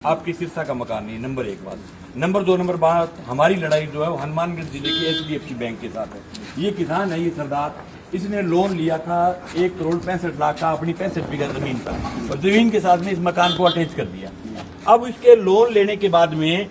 आपकी सिरसा का मकान नहीं, नंबर एक बात। नंबर दो बात, हमारी लड़ाई जो है वो हनुमानगढ़ जिले की HDFC बैंक के साथ है। ये किसान है, ये सरदार, इसने लोन लिया था 1,65,00,000 का अपनी 65 बीघा जमीन पर, और जमीन के साथ में इस मकान को अटैच कर दिया। अब इसके लोन लेने के बाद में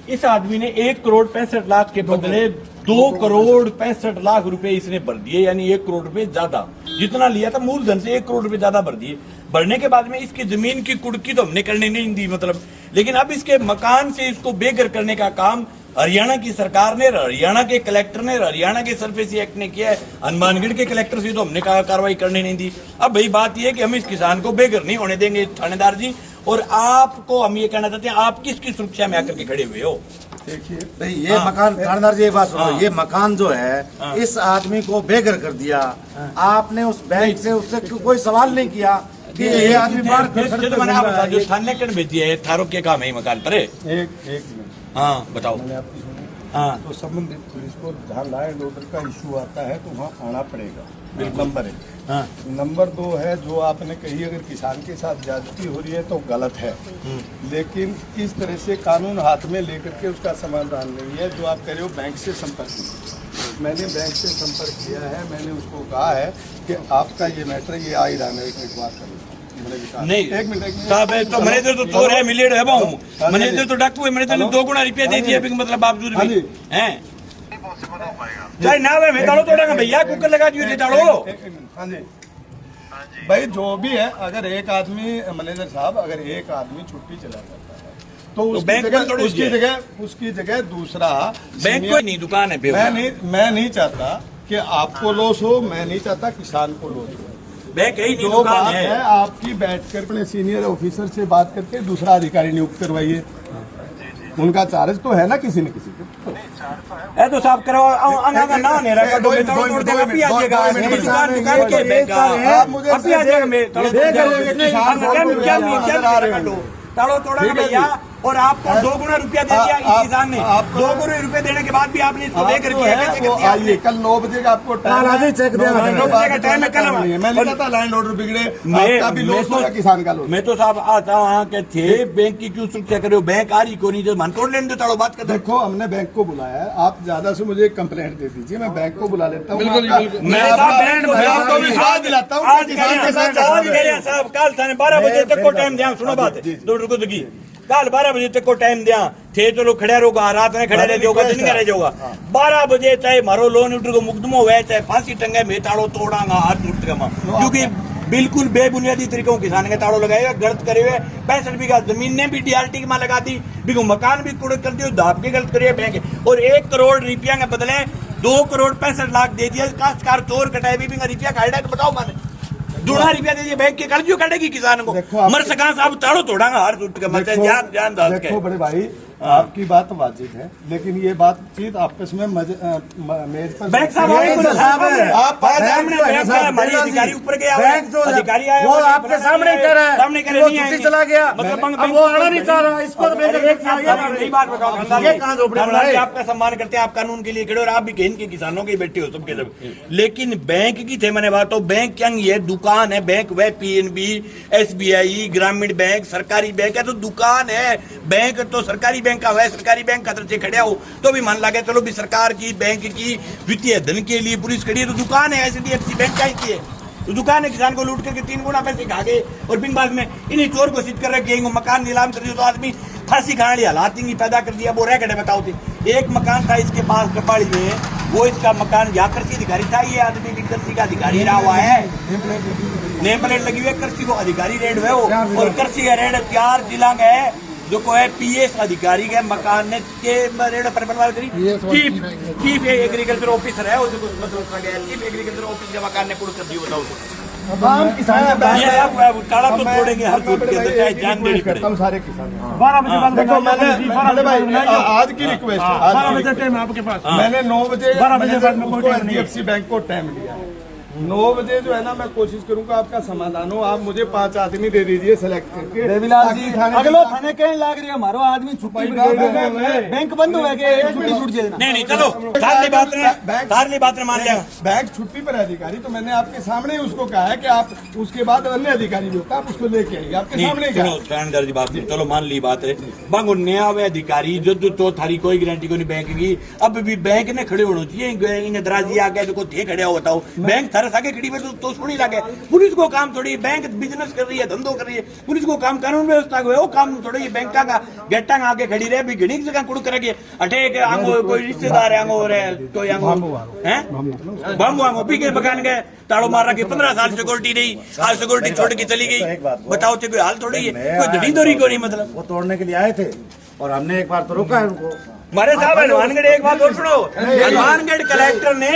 इस आदमी ने 1,65,00,000 के बदले 2,65,00,000 रुपए इसने भर दिए, यानी 1 करोड़ रुपए ज्यादा। जितना लिया था मूलधन से 1 करोड़ रुपए ज्यादा भर दिए। भरने के बाद में इसकी जमीन की कुड़की तो हमने करने नहीं दी, मतलब, लेकिन अब इसके मकान से इसको बेघर करने का काम हरियाणा की सरकार ने, हरियाणा के कलेक्टर ने, हरियाणा के सरफेसी एक्ट ने किया है। हनुमानगढ़ के कलेक्टर से तो हमने कार्रवाई करने नहीं दी। अब भाई बात यह है कि हम इस किसान को बेघर नहीं होने देंगे थानेदार जी, और आपको हम ये कहना चाहते हैं, आप किसकी सुरक्षा में आकर के खड़े हुए हो? देखिए भाई, ये मकान थानेदार जी, ये बात सुनो, ये मकान जो है इस आदमी को बेघर कर दिया। आपने उस बैंक से उससे कोई सवाल नहीं किया कि ये आदमी बाहर जो थाने कट भेजी है, थारो के काम है मकान पर? एक मिनट, हाँ बताओ। मैंने आपकी सुनी। हाँ, तो संबंधित पुलिस को जहाँ लॉ एंड ऑर्डर का इशू आता है तो वहाँ आना पड़ेगा, नंबर 1। हाँ, नंबर 2 है, जो आपने कही अगर किसान के साथ ज्यादती हो रही है तो गलत है, लेकिन इस तरह से कानून हाथ में लेकर के उसका समाधान नहीं है। जो आप कह रहे हो बैंक से संपर्क कीजिए, मैंने बैंक से संपर्क किया है, मैंने उसको कहा है कि आपका ये मैटर ये आ ही रहा है, 1 मिनट बात करो। नहीं एक मिनट साहब, तो मैंने तो चोर है, मिलेड है, मैंने तो डाकू है, मैंने तो 2 गुना रुपया दे दिया, मतलब बावजूद भी हैं चाहे ना वे मैं ताड़ो तोड़ेगा भैया, कुकर लगा दिए ताड़ो। हाँ जी भाई, जो भी है, अगर एक आदमी मैनेजर साहब, अगर एक आदमी छुट्टी चला जाता है तो उसकी जगह दूसरा बैंक कोई नहीं, दुकान है। मैं नहीं चाहता कि आपको लॉस हो, मैं नहीं चाहता किसान को लॉस हो। बैंक ही नहीं, जो बात है आपकी बैठकर अपने सीनियर ऑफिसर से बात करके दूसरा अधिकारी नियुक्त करवाइए। उनका चार्ज तो है ना किसी न किसी को। है तो साहब करो, आना ना नहीं रखा तो मैं तोड़ देगा, अभी आ जाएगा दुकान के बैंक का, अभी आ जाएगा। मैं ताड़ो तोड़ा भैया, और आपको 2 गुना रुपया दे दिया इस किसान ने। 2 गुना रुपया देने के बाद भी आपने इसको बेघर किया, कैसे कर दिया? आइए कल 9 बजे का आपको टाइम है, 9 बजे का टाइम है। कल मैंने कहा था लैंड ऑर्डर बिगड़े, आपका भी लॉस होगा, किसान का लॉस। मैं तो साहब आता वहाँ के थे, बैंक की क्यों सुरक्षा करे हो? बैंक आ रही को नहीं, जो मन तोड़ लेने दो, ताड़ो बात कर। देखो, हमने बैंक को बुलाया है, आप ज्यादा से मुझे कंप्लेंट दे दीजिए, मैं बैंक को बुला लेता हूँ। मैं आपको विश्वास दिलाता हूँ, साहब कल थाने 12 बजे तक को टाइम दिया, सुनो बात, 2 रुको तो की कल 12 बजे तक को टाइम दिया थे, चलो खड़ा रहोगा, रात में खड़ा रह जाओगा, दिन में रह जाओगा। 12 बजे चाहे मारो लोन उठ को मुकदमा हुआ है, चाहे फांसी टंगे, मैं ताड़ो तोड़ांगा हाथ उठ के, क्योंकि बिल्कुल बेबुनियादी तरीकों किसान के ताड़ो लगाए हुए, गलत करे हुए। 65 बीघा जमीन ने भी DRT की मां लगा दी, बिगो मकान भी कुड़ कर दियो, दाब के गलत करे बैंक, और 1 करोड़ रुपया के बदले 2,65,00,000 दे दिया। काश्तकार चोर कटाए भी रुपया काटा, तो बताओ मैंने 2 रुपया दे दिए बैंक के, कर्ज क्यों काटेगी किसान को? मर सका साहब, ताड़ो तोड़ांगा हार उठ के, मत जान दास के। देखो बड़े भाई, आपकी बात वाजिब है, लेकिन ये बातचीत आपस में मेज पर बैंक साहब आप सामने हमारी अधिकारी ऊपर गया, अधिकारी आया, वो आपके सामने कह रहा है, सामने कह रहे नहीं चला गया, मतलब वो आना नहीं चाह रहा, इसको तो यही बात बताओ, ये कहां झोपड़ी बना है? आपका सम्मान करते हैं, आप कानून के लिए खड़े, और आप भी कहीं के किसानों के बैठे हो सबके सब, लेकिन बैंक की थे मैंने बात हो, बैंक क्या ये दुकान है, बैंक वह PNB, SBI, ग्रामीण बैंक, सरकारी बैंक है, तो दुकान है। बैंक तो सरकारी बैंक का है, सरकारी बैंक का तरफ से खड़ा हो तो भी मान लगे, चलो भी सरकार की बैंक की वित्तीय धन के लिए पुलिस खड़ी है, तो दुकान है HDFC बैंक का ही है, तो दुकान है, किसान को लूट करके 3 गुना पैसे खा गए, और बिन बाद में इन्हीं चोर घोषित कर रखे, मकान नीलाम कर दिया, तो आदमी फांसी खाने वाली हालात ही पैदा कर दिया। वो रह खड़े बताओ थे, एक मकान था इसके पास कपाड़ी में, वो इसका मकान या कृषि अधिकारी था, ये आदमी भी कृषि का अधिकारी रहा हुआ है, नेम प्लेट लगी हुई है, कृषि को अधिकारी रेड हुए, और कृषि का रेड 4 जिला है, जो को है PS अधिकारी के मकान ने के रेड पर बनवा करी, चीफ एग्रीकल्चर ऑफिसर है, उसको मतलब चीफ एग्रीकल्चर ऑफिस के मकान ने पूर्ण कर दिया। बताओ ताला तो तोड़ेंगे हर चोट के अंदर, चाहे जान देनी पड़े। सारे किसान 12 बजे बाद देखो, मैंने आज की रिक्वेस्ट, 12 बजे टाइम आपके पास, मैंने 9 बजे HDFC बैंक को टाइम दिया है, 9 बजे जो है ना मैं कोशिश करूंगा आपका समाधान हो। आप मुझे 5 आदमी दे दीजिए सेलेक्ट करके। देवीलाल जी अगलो थाने कहने लाग रही है हमारो आदमी छुट्टी पे गए हैं, बैंक बंद हुआ के छुट्टी छूट जाए। नहीं नहीं चलो सारी बात ने मान लिया। बैंक छुट्टी पर है अधिकारी, तो मैंने आपके सामने ही उसको कहा है कि आप उसके बाद अन्य अधिकारी भी होता, आप उसको लेके आइए। आपके सामने ही कहा। थानेदार जी बात नहीं, चलो मान ली बात है। बांगो नया वे अधिकारी जो तो थारी कोई गारंटी को नहीं बैंक की। अब भी बैंक ने खड़े होना चाहिए, इन्हें दराजी आ गया जो थे खड़े हो बताओ, बैंक थरस आगे खड़ी हुई तो थोड़ी लगे। पुलिस को काम थोड़ी, बैंक बिजनेस कर रही है, धंधो कर रही है, पुलिस को काम कानून व्यवस्था को वो काम थोड़ी। बैंक का गेटा आगे खड़ी रहे भी घड़ी जगह कुड़ करेगी अटैक आंगो कोई रिश्तेदार आंगो रहे तो आंगो हैं बम आंगो पी के बगान गए ताड़ो मार रखे 15 साल सिक्योरिटी रही, आज सिक्योरिटी छोड़ के चली गई। बताओ तो कोई हाल थोड़ी है, कोई धड़ी दोरी को नहीं। मतलब वो तोड़ने के लिए आए थे और हमने एक बार तो रोका है उनको। हमारे साहब हनुमानगढ़ एक बात और सुनो, हनुमानगढ़ कलेक्टर ने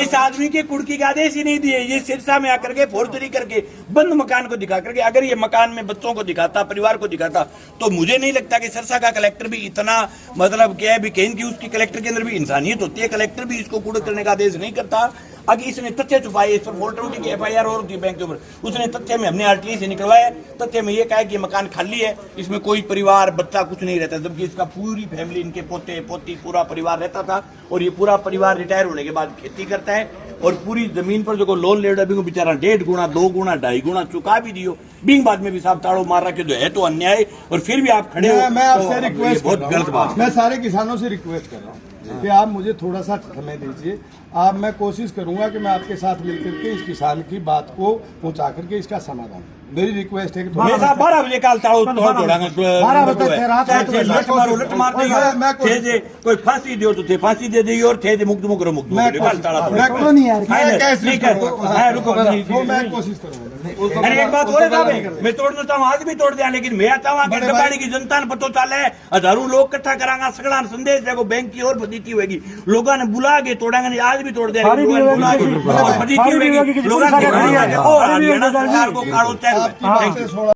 इस आदमी के कुड़की का आदेश ही नहीं दिए। ये सिरसा में आकर के फोर्जरी करके बंद मकान को दिखा करके, अगर ये मकान में बच्चों को दिखाता, परिवार को दिखाता, तो मुझे नहीं लगता कि सिरसा का कलेक्टर भी इतना मतलब क्या है भी कहीं की उसकी कलेक्टर के अंदर भी इंसानियत होती है। कलेक्टर भी इसको कूड़ करने का आदेश नहीं करता। अगर इसने तथ्य छुपाए, इस पर फोल्टर की FIR और थी बैंक के ऊपर, उसने तथ्य में हमने RTI से निकलवाया, तथ्य में ये कहा कि मकान खाली है, इसमें कोई परिवार बच्चा कुछ नहीं रहता, जबकि इसका पूरी फैमिली, इनके पोते पोती पूरा परिवार रहता था। और ये पूरा परिवार रिटायर होने के बाद खेती करता है और पूरी जमीन पर जो लोन ले रहा बेचारा 1.5 गुना 2 गुना 2.5 गुना चुका भी दियो। बिंग बाद में भी साहब ताड़ो मार रखे जो है तो अन्याय, और फिर भी आप खड़े हो। मैं आपसे रिक्वेस्ट बहुत गलत बात। मैं सारे किसानों से रिक्वेस्ट कर रहा हूँ कि आप मुझे थोड़ा सा समय दीजिए। आप मैं कोशिश करूंगा कि मैं आपके साथ मिलकर के इस किसान की बात को पहुंचा करके इसका समाधान, मेरी रिक्वेस्ट है कि 12 बजे काल ताड़ो तोड़ जोड़ांगे 12 बजे तक रात लट मारो लट मार देगी। थे जे कोई फांसी दियो तो थे फांसी दे देगी और थे जे मुक्त मुक्त करो मुक्त मैं कोशिश करूंगा। अरे एक बात और है साहब, मैं तोड़ना चाहूँ आज भी तोड़ दिया, लेकिन मैं चाहूँ कि कबाड़ी की जनता ने पतो चले, हजारों लोग इकट्ठा करांगा, सगड़ा संदेश है बैंक की और फजीती होगी, लोगों ने बुला के तोड़ांगे। आज भी तोड़ दिया फजीती होगी, लोगों ने